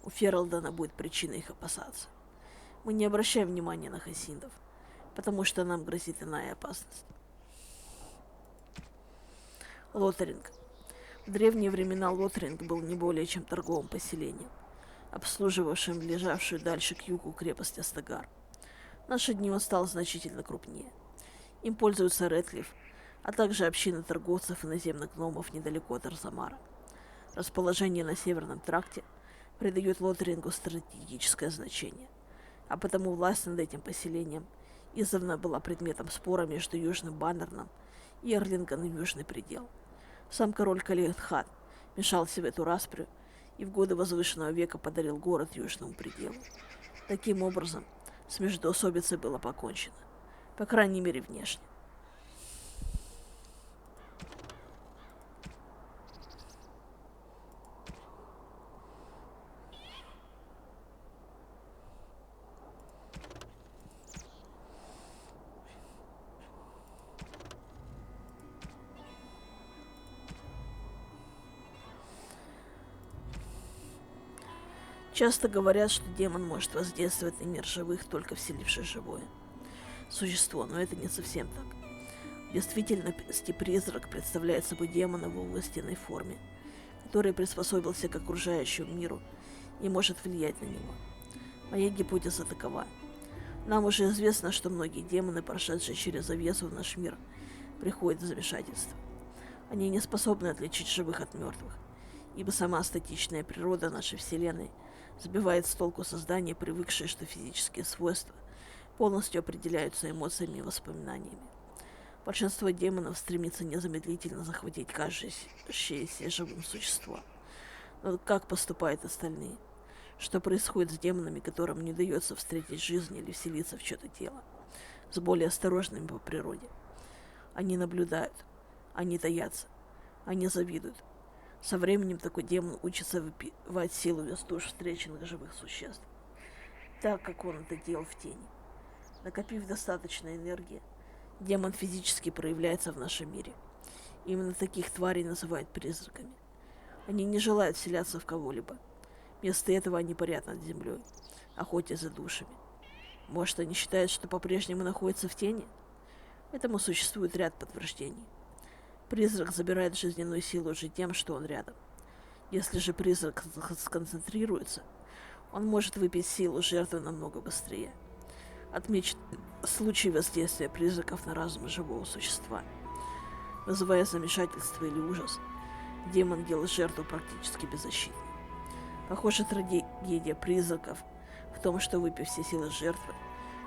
у Фералдана будет причина их опасаться. Мы не обращаем внимания на хасиндов, потому что нам грозит иная опасность. Лотаринг. В древние времена Лотаринг был не более чем торговым поселением, обслуживавшим лежавшую дальше к югу крепость Астагар. В наши дни он стал значительно крупнее. Им пользуются Редклифф, а также общины торговцев и наземных гномов недалеко от Арзамара. Расположение на Северном тракте придает Лотарингу стратегическое значение, а потому власть над этим поселением издавна была предметом спора между Южным Баннерном и Эрлинганом Южный предел. Сам король Калинхат мешался в эту распрю и в годы возвышенного века подарил город Южному пределу. Таким образом, с междоусобицей было покончено, по крайней мере внешне. Часто говорят, что демон может воздействовать на мир живых, только вселившись живое существо, но это не совсем так. В действительности призрак представляет собой демона в областенной форме, который приспособился к окружающему миру и может влиять на него. Моя гипотеза такова. Нам уже известно, что многие демоны, прошедшие через завесу в наш мир, приходят в замешательство. Они не способны отличить живых от мертвых, ибо сама статичная природа нашей Вселенной Сбивает с толку создание, привыкшее, что физические свойства полностью определяются эмоциями и воспоминаниями. Большинство демонов стремится незамедлительно захватить кажущееся живым существо. Но как поступают остальные? Что происходит с демонами, которым не удается встретить жизнь или вселиться в чье-то тело? С более осторожными по природе. Они наблюдают, они таятся, они завидуют. Со временем такой демон учится выпивать силу из душ встреченных живых существ, так как он это делал в тени. Накопив достаточно энергии, демон физически проявляется в нашем мире. Именно таких тварей называют призраками. Они не желают вселяться в кого-либо. Вместо этого они парят над землей, охотясь за душами. Может, они считают, что по-прежнему находятся в тени? Этому существует ряд подтверждений. Призрак забирает жизненную силу уже тем, что он рядом. Если же призрак сконцентрируется, он может выпить силу жертвы намного быстрее. Отмечен случай воздействия призраков на разум живого существа. Вызывая замешательство или ужас, демон делает жертву практически беззащитной. Похоже, трагедия призраков в том, что, выпив все силы жертвы,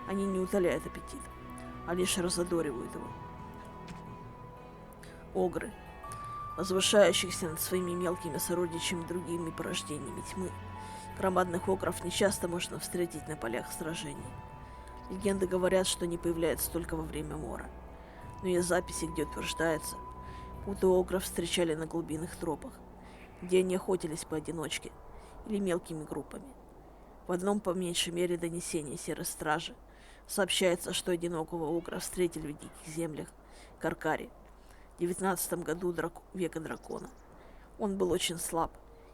они не утоляют аппетит, а лишь разодоривают его. Огры, возвышающихся над своими мелкими сородичами другими порождениями тьмы, громадных огров нечасто можно встретить на полях сражений. Легенды говорят, что они появляются только во время мора, но есть записи, где утверждается, будто огров встречали на глубинных тропах, где они охотились поодиночке или мелкими группами. В одном, по меньшей мере, донесении Серой Стражи сообщается, что одинокого огра встретили в диких землях Каркари в 19 году века дракона. Он был очень слаб,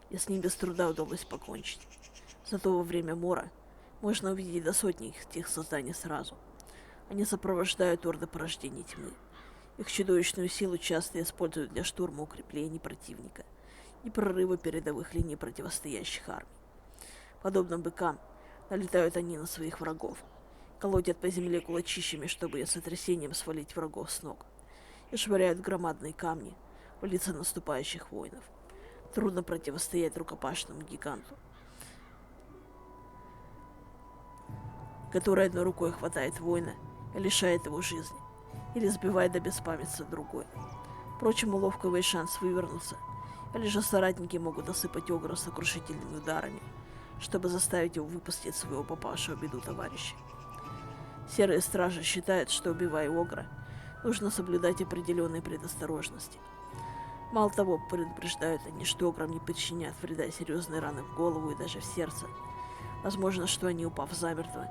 и с ним без труда удалось покончить. Зато во время мора можно увидеть до сотни этих созданий сразу. Они сопровождают орды порождений тьмы. Их чудовищную силу часто используют для штурма укреплений противника и прорыва передовых линий противостоящих армий. Подобно быкам, налетают они на своих врагов, колотят по земле кулачищами, чтобы сотрясением свалить врагов с ног, и швыряют громадные камни в лица наступающих воинов. Трудно противостоять рукопашному гиганту, который одной рукой хватает воина и лишает его жизни, или сбивает до беспамятства другой. Впрочем, у ловкого есть шанс вывернуться, или же соратники могут осыпать огра сокрушительными ударами, чтобы заставить его выпустить своего попавшего в беду товарища. Серые стражи считают, что, убивая огра, нужно соблюдать определенные предосторожности. Мало того, предупреждают они, что ограм не причинят вреда серьезные раны в голову и даже в сердце. Возможно, что они, упав замертво,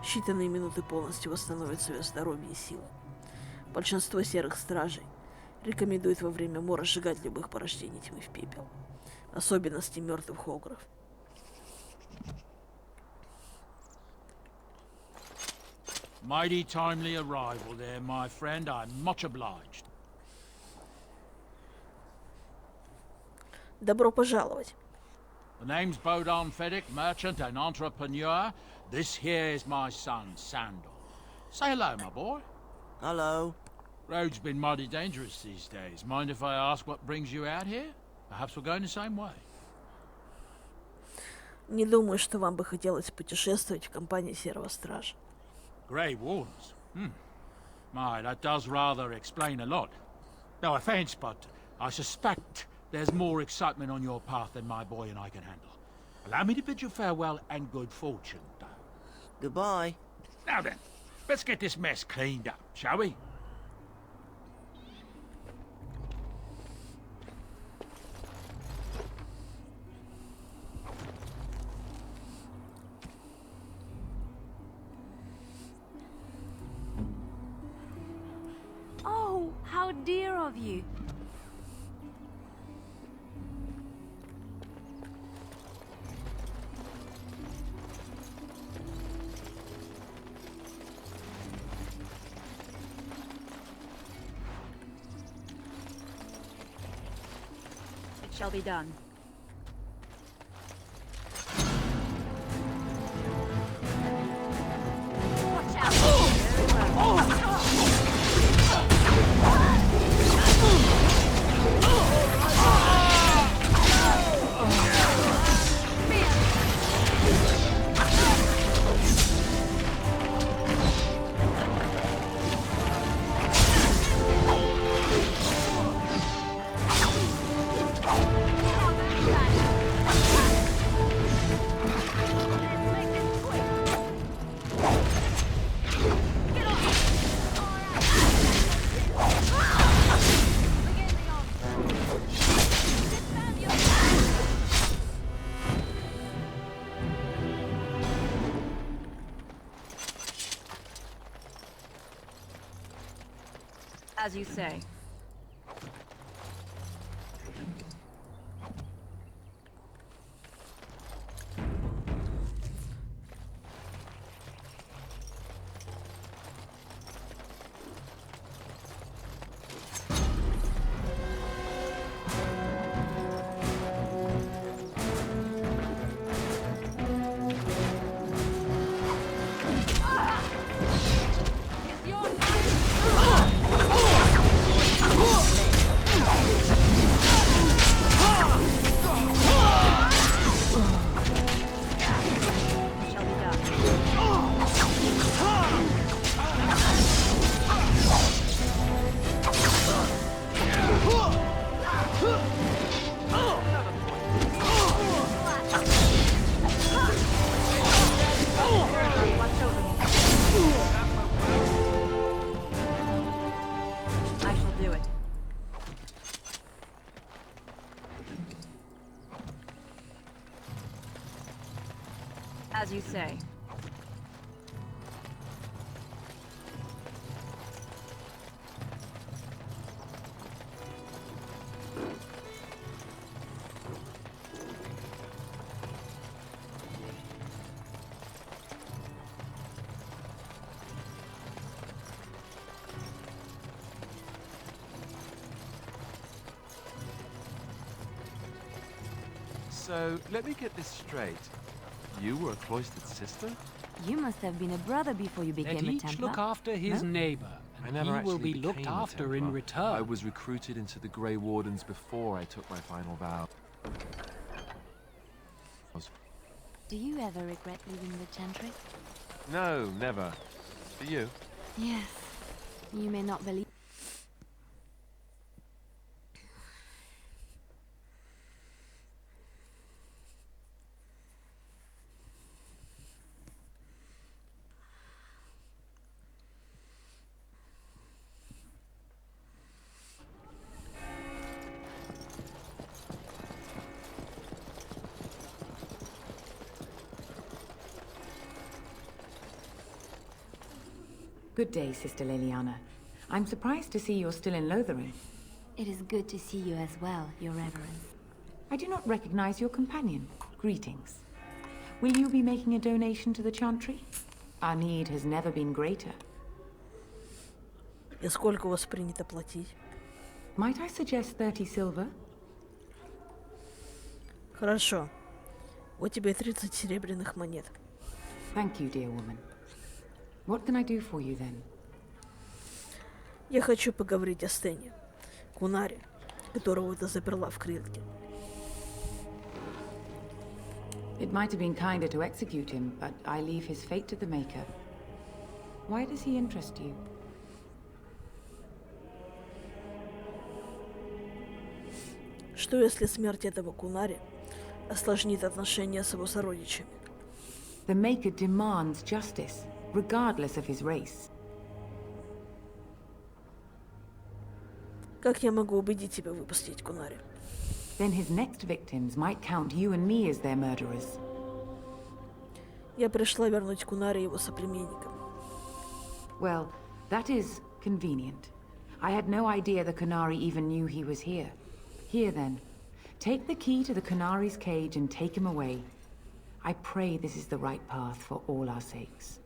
в считанные минуты полностью восстановят свое здоровье и силы. Большинство серых стражей рекомендует во время мора сжигать любых порождений тьмы в пепел, в особенности мертвых огров. Mighty timely arrival there, my friend. I'm much obliged. Добро пожаловать. The name's Bodon Fedek, merchant and entrepreneur. This here is my son, Sandal. Say hello, my boy. Hello. Road's been mighty dangerous these days. Mind if I ask what brings you out here? Perhaps we're going the same way. Не думаю, что вам бы хотелось путешествовать в компании Серого Стража. Grey Wardens? My, that does rather explain a lot. No offense, but I suspect there's more excitement on your path than my boy and I can handle. Allow me to bid you farewell and good fortune, though. Goodbye. Now then, let's get this mess cleaned up, shall we? Oh, how dear of you. It shall be done. Watch out! As you say. As you say. So, let me get this straight. You were a cloistered sister? You must have been a brother before you became Let a each Templar. look after his No? neighbor, and I never he will be actually looked became a after in Templar. return. I was recruited into the Grey Wardens before I took my final vow. Do you ever regret leaving the Chantry? No, never. Do you? Yes. You may not believe. Good day, Sister Leliana. I'm surprised to see you're still in Lothering. It is good to see you as well, Your Reverence. I do not recognize your companion. Greetings. Will you be making a donation to the Chantry? Our need has never been greater. И сколько у вас принято платить? Might I suggest 30 silver? Хорошо. Вот тебе 30 серебряных монет. Thank you, dear woman. What can I do for you then? Я хочу поговорить о Стене, Кунаре, которого ты заперла в клетке. It might have been kinder to execute him, but I leave his fate to the Maker. Why does he interest you? Что если смерть этого Кунари осложнит отношения с его сородичами? The Maker demands justice, regardless of his race. Как я могу убедить тебя выпустить Кунари? Then his next victims might count you and me as their murderers. Я пришла вернуть Кунари его соплеменникам. Well, that is convenient. I had no idea the Canary even knew he was here. Here then, take the key to the Canary's cage and take him away. I pray this is the right path for all our sakes.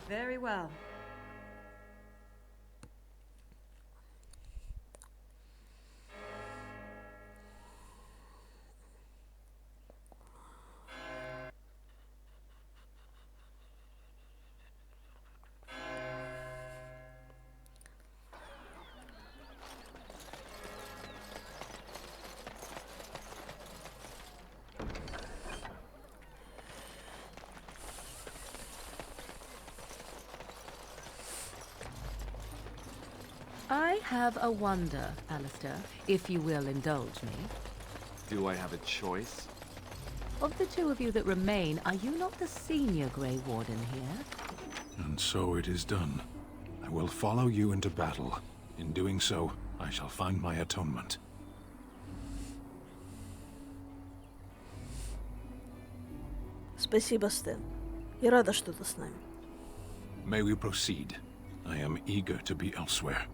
Very well. I have a wonder, Alistair, if you will indulge me. Do I have a choice? Of the two of you that remain, are you not the senior Grey Warden here? And so it is done. I will follow you into battle. In doing so, I shall find my atonement. Спасибо, Стэн. Я рада, что ты с нами. May we proceed? I am eager to be elsewhere.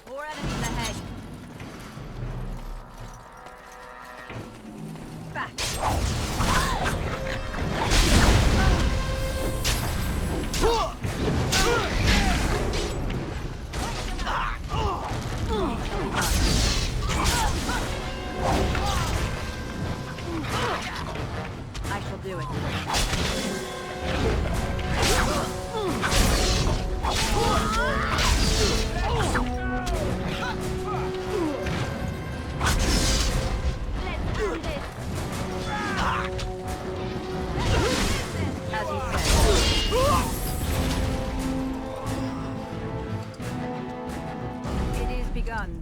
More enemies ahead. Back. I shall do it. As you said. It is begun.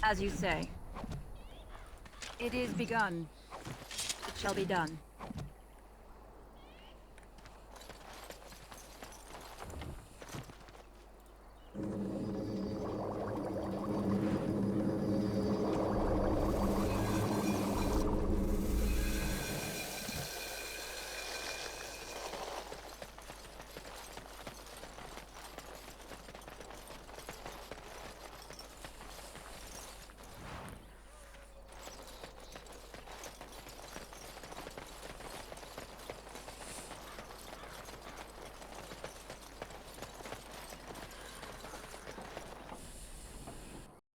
As you say. It is begun. It shall be done.